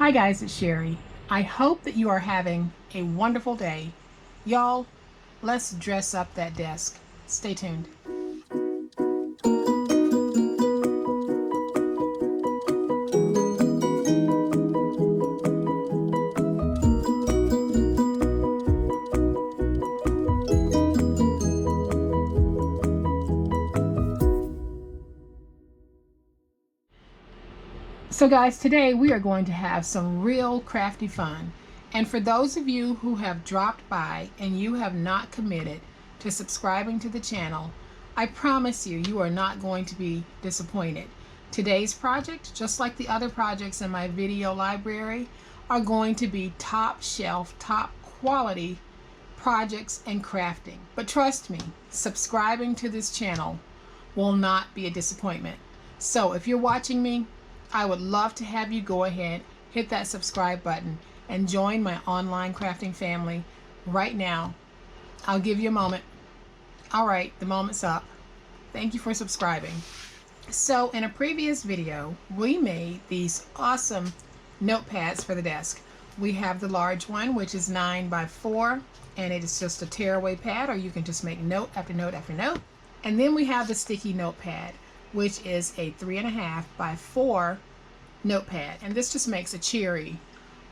Hi guys, it's Sherry. I hope that you are having a wonderful day. Y'all, let's dress up that desk. Stay tuned. So guys, today we are going to have some real crafty fun. And for those of you who have dropped by and you have not committed to subscribing to the channel, I promise you, you are not going to be disappointed. Today's project, just like the other projects in my video library, are going to be top shelf, top quality projects and crafting. But trust me, subscribing to this channel will not be a disappointment. So if you're watching me, I would love to have you go ahead, hit that subscribe button, and join my online crafting family right now. I'll give you a moment. All right, the moment's up. Thank you for subscribing. So in a previous video, we made these awesome notepads for the desk. We have the large one, which is 9 by 4, and it is just a tearaway pad, or you can just make note after note after note. And then we have the sticky notepad, which is a 3.5 by 4 notepad. And this just makes a cheery,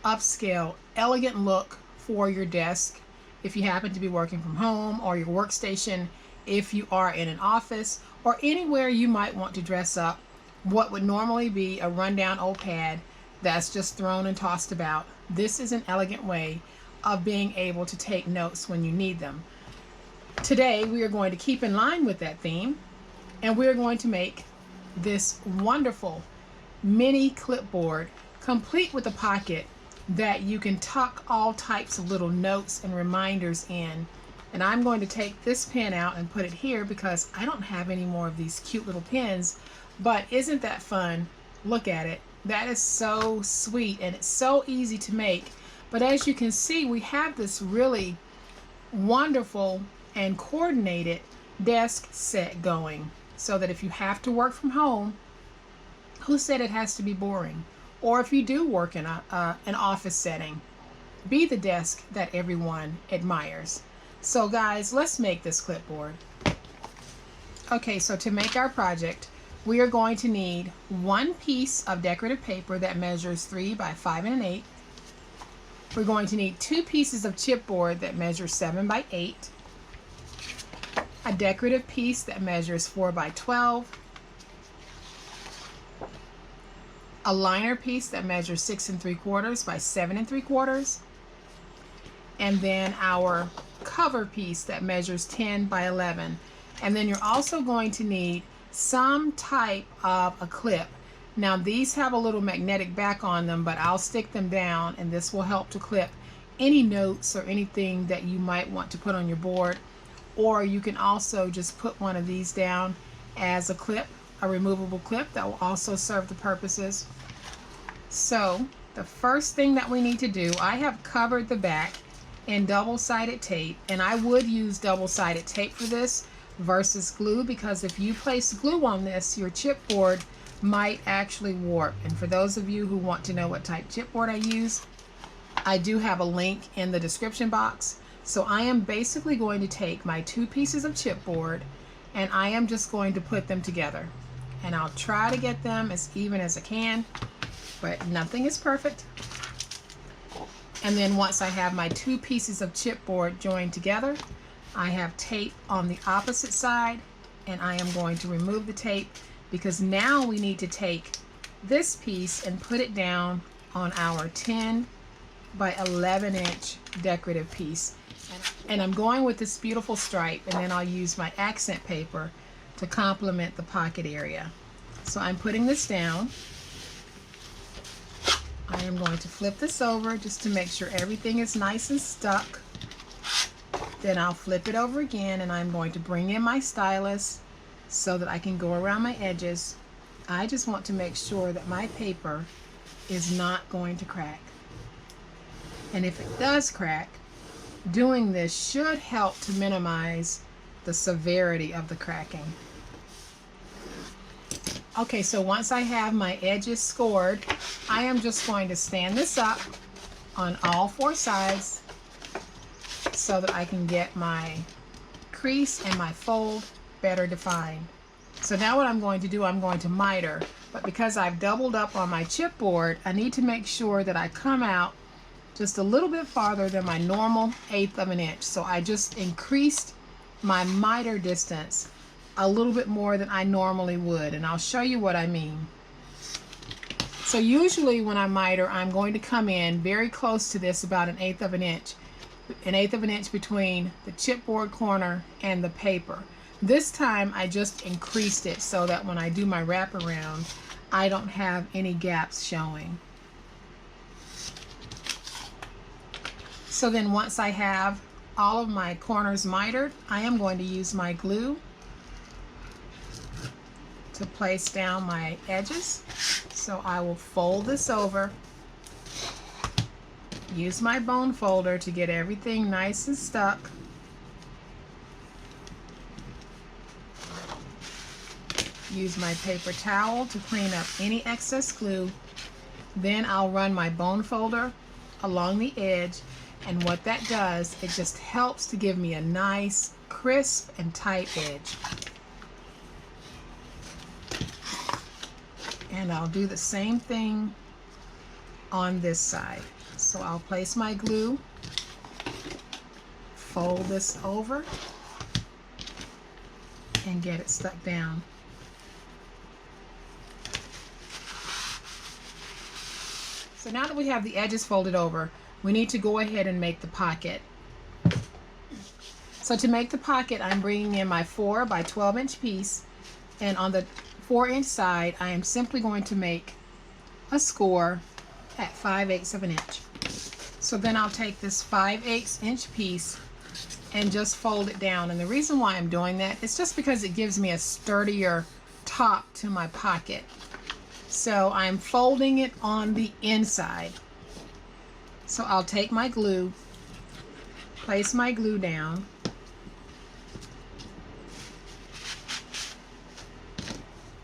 upscale, elegant look for your desk if you happen to be working from home, or your workstation if you are in an office, or anywhere you might want to dress up what would normally be a rundown old pad that's just thrown and tossed about. This is an elegant way of being able to take notes when you need them. Today we are going to keep in line with that theme, and we're going to make this wonderful mini clipboard, complete with a pocket that you can tuck all types of little notes and reminders in. And I'm going to take this pen out and put it here because I don't have any more of these cute little pens. But isn't that fun? Look at it. That is so sweet, and it's so easy to make. But as you can see, we have this really wonderful and coordinated desk set going, so that if you have to work from home, who said it has to be boring? Or if you do work in an office setting, be the desk that everyone admires. So guys, let's make this clipboard. Okay, so to make our project, we are going to need one piece of decorative paper that measures 3 by 5 1/8. We're going to need 2 pieces of chipboard that measures 7 by 8. A decorative piece that measures 4 by 12, a liner piece that measures 6 3/4 by 7 3/4, and then our cover piece that measures 10 by 11. And then you're also going to need some type of a clip. Now these have a little magnetic back on them, but I'll stick them down, and this will help to clip any notes or anything that you might want to put on your board. Or you can also just put one of these down as a clip, a removable clip that will also serve the purposes. So the first thing that we need to do, I have covered the back in double-sided tape, and I would use double-sided tape for this versus glue, because if you place glue on this, your chipboard might actually warp. And for those of you who want to know what type chipboard I use, I do have a link in the description box. So I am basically going to take my 2 pieces of chipboard, and I am just going to put them together. And I'll try to get them as even as I can, but nothing is perfect. And then once I have my 2 pieces of chipboard joined together, I have tape on the opposite side, and I am going to remove the tape, because now we need to take this piece and put it down on our 10 by 11 inch decorative piece. And I'm going with this beautiful stripe, and then I'll use my accent paper to complement the pocket area. So I'm putting this down. I am going to flip this over just to make sure everything is nice and stuck. Then I'll flip it over again, and I'm going to bring in my stylus so that I can go around my edges. I just want to make sure that my paper is not going to crack. And if it does crack, doing this should help to minimize the severity of the cracking. Okay, so once I have my edges scored, I am just going to stand this up on all four sides so that I can get my crease and my fold better defined. So now what I'm going to do, I'm going to miter, but because I've doubled up on my chipboard, I need to make sure that I come out just a little bit farther than my normal 1/8 of an inch. So I just increased my miter distance a little bit more than I normally would, and I'll show you what I mean. So usually when I miter, I'm going to come in very close to this, about 1/8 of an inch. 1/8 of an inch between the chipboard corner and the paper. This time I just increased it so that when I do my wraparound, I don't have any gaps showing. So then once I have all of my corners mitered, I am going to use my glue to place down my edges. So I will fold this over, use my bone folder to get everything nice and stuck. Use my paper towel to clean up any excess glue. Then I'll run my bone folder along the edge, and what that does, it just helps to give me a nice, crisp, and tight edge. And I'll do the same thing on this side. So I'll place my glue, fold this over, and get it stuck down. So now that we have the edges folded over, we need to go ahead and make the pocket. So to make the pocket, I'm bringing in my 4 by 12 inch piece, and on the 4-inch side, I am simply going to make a score at 5/8 of an inch. So then I'll take this 5/8 inch piece and just fold it down. And the reason why I'm doing that is just because it gives me a sturdier top to my pocket. So I'm folding it on the inside. So I'll take my glue, place my glue down,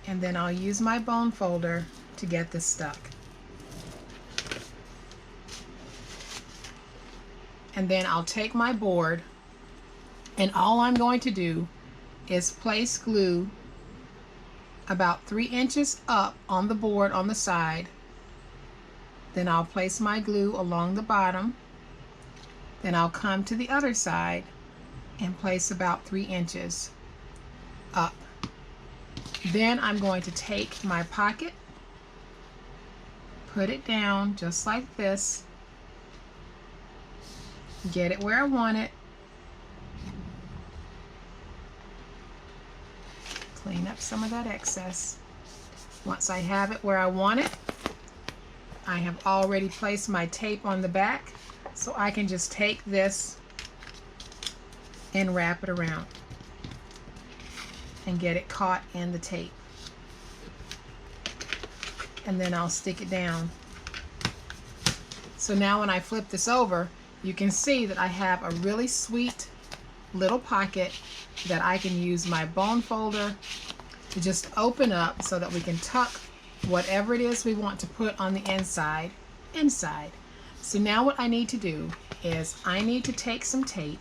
and then I'll use my bone folder to get this stuck. And then I'll take my board, and all I'm going to do is place glue about 3 inches up on the board on the side. Then I'll place my glue along the bottom. Then I'll come to the other side and place about 3 inches up. Then I'm going to take my pocket, put it down just like this, get it where I want it, clean up some of that excess. Once I have it where I want it, I have already placed my tape on the back, so I can just take this and wrap it around and get it caught in the tape. And then I'll stick it down. So now when I flip this over, you can see that I have a really sweet little pocket that I can use my bone folder to just open up so that we can tuck whatever it is we want to put on the inside. So now what I need to do is I need to take some tape,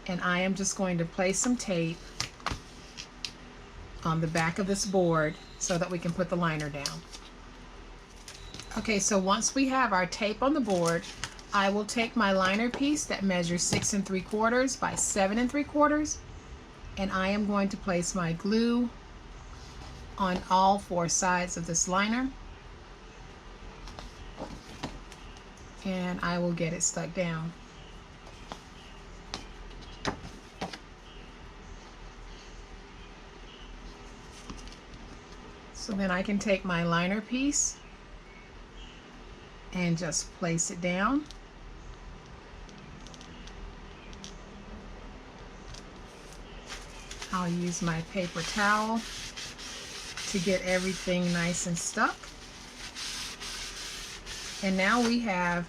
and I am just going to place some tape on the back of this board so that we can put the liner down. Okay, so once we have our tape on the board, I will take my liner piece that measures 6 3/4 by 7 3/4, and I am going to place my glue on all 4 sides of this liner, and I will get it stuck down. So then I can take my liner piece and just place it down. I'll use my paper towel to get everything nice and stuck. And now we have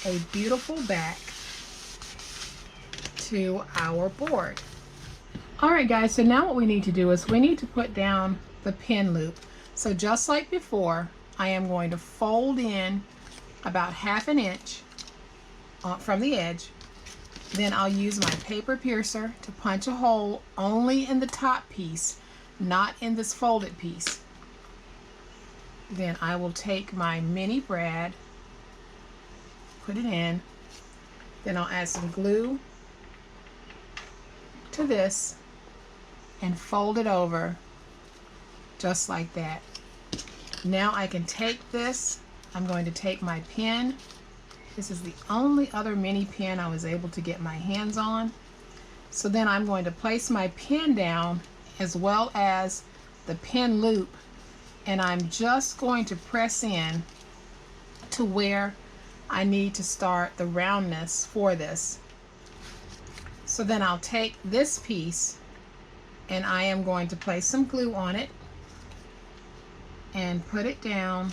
a beautiful back to our board. Alright guys, so now what we need to do is we need to put down the pin loop. So just like before, I am going to fold in about 1/2 inch from the edge. Then I'll use my paper piercer to punch a hole only in the top piece, not in this folded piece. Then I will take my mini brad, put it in, then I'll add some glue to this and fold it over just like that. Now I can take this, I'm going to take my pin. This is the only other mini pin I was able to get my hands on. So then I'm going to place my pin down as well as the pin loop, and I'm just going to press in to where I need to start the roundness for this. So then I'll take this piece and I am going to place some glue on it and put it down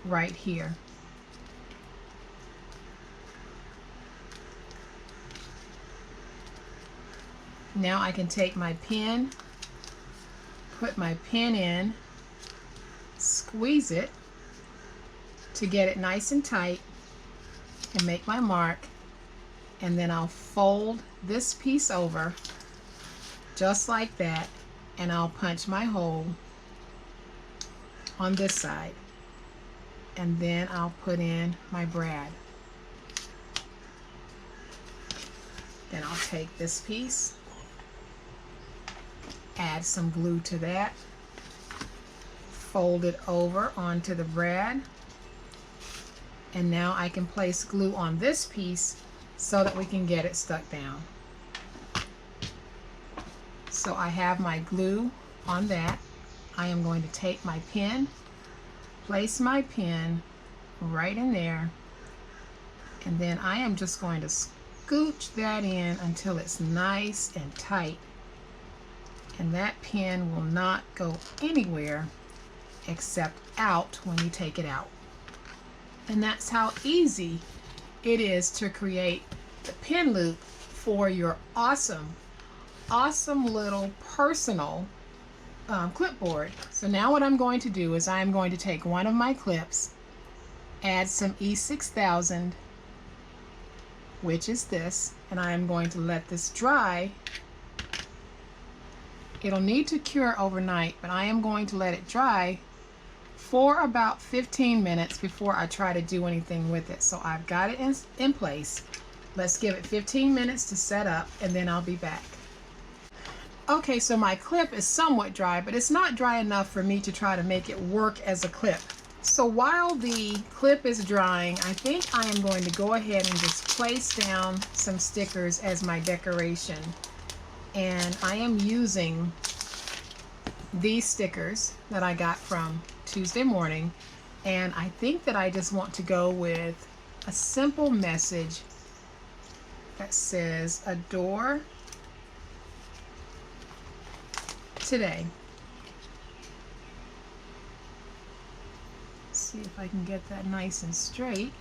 right here. Now I can take my pin, put my pin in, squeeze it to get it nice and tight, and make my mark, and then I'll fold this piece over just like that, and I'll punch my hole on this side, and then I'll put in my brad. Then I'll take this piece, add some glue to that, fold it over onto the brad, and now I can place glue on this piece so that we can get it stuck down. So I have my glue on that. I am going to take my pin, place my pin right in there, and then I am just going to scooch that in until it's nice and tight, and that pin will not go anywhere except out when you take it out. And that's how easy it is to create the pin loop for your awesome little personal clipboard. So now what I'm going to do is I'm going to take one of my clips, add some E6000, which is this, and I am going to let this dry. It'll need to cure overnight, but I am going to let it dry for about 15 minutes before I try to do anything with it. So I've got it in place. Let's give it 15 minutes to set up, and then I'll be back. Okay, so my clip is somewhat dry, but it's not dry enough for me to try to make it work as a clip. So while the clip is drying, I think I am going to go ahead and just place down some stickers as my decoration. And I am using these stickers that I got from Tuesday Morning, and I think that I just want to go with a simple message that says adore today. See if I can get that nice and straight.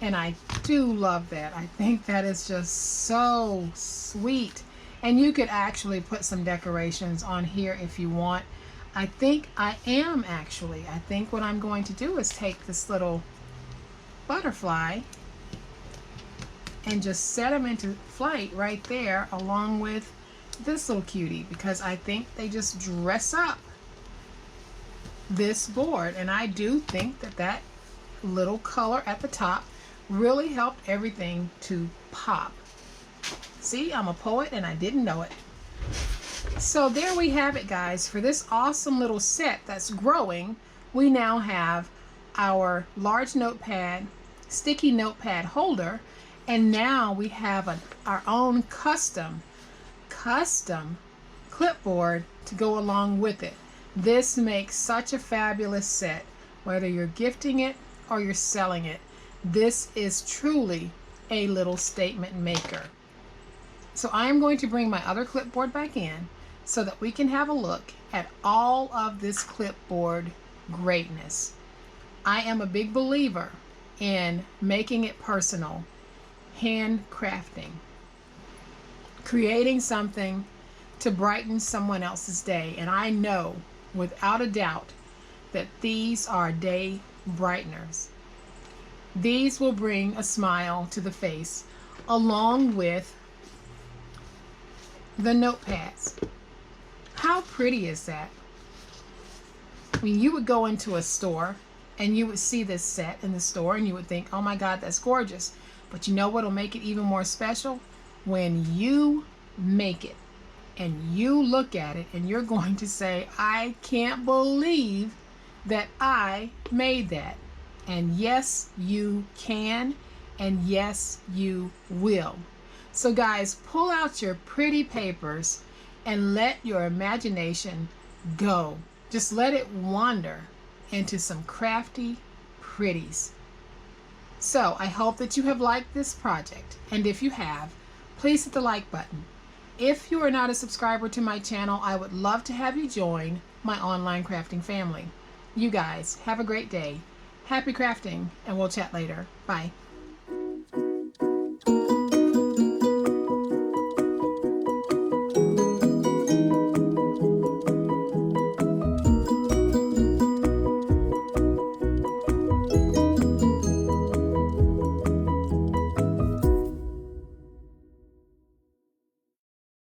And I do love that. I think that is just so sweet. And you could actually put some decorations on here if you want. I think what I'm going to do is take this little butterfly and just set them into flight right there along with this little cutie, because I think they just dress up this board. And I do think that that little color at the top really helped everything to pop. See, I'm a poet and I didn't know it. So there we have it, guys. For this awesome little set that's growing, we now have our large notepad, sticky notepad holder, and now we have our own custom clipboard to go along with it. This makes such a fabulous set, whether you're gifting it or you're selling it. This is truly a little statement maker. So I am going to bring my other clipboard back in so that we can have a look at all of this clipboard greatness. I am a big believer in making it personal, handcrafting, creating something to brighten someone else's day. And I know without a doubt that these are day brighteners. These will bring a smile to the face along with the notepads. How pretty is that? I mean, you would go into a store and you would see this set in the store and you would think, oh my God, that's gorgeous. But you know what will make it even more special? When you make it and you look at it and you're going to say, I can't believe that I made that. And yes, you can, and yes, you will. So guys, pull out your pretty papers and let your imagination go. Just let it wander into some crafty pretties. So I hope that you have liked this project, and if you have, please hit the like button. If you are not a subscriber to my channel, I would love to have you join my online crafting family. You guys have a great day. Happy crafting, and we'll chat later. Bye.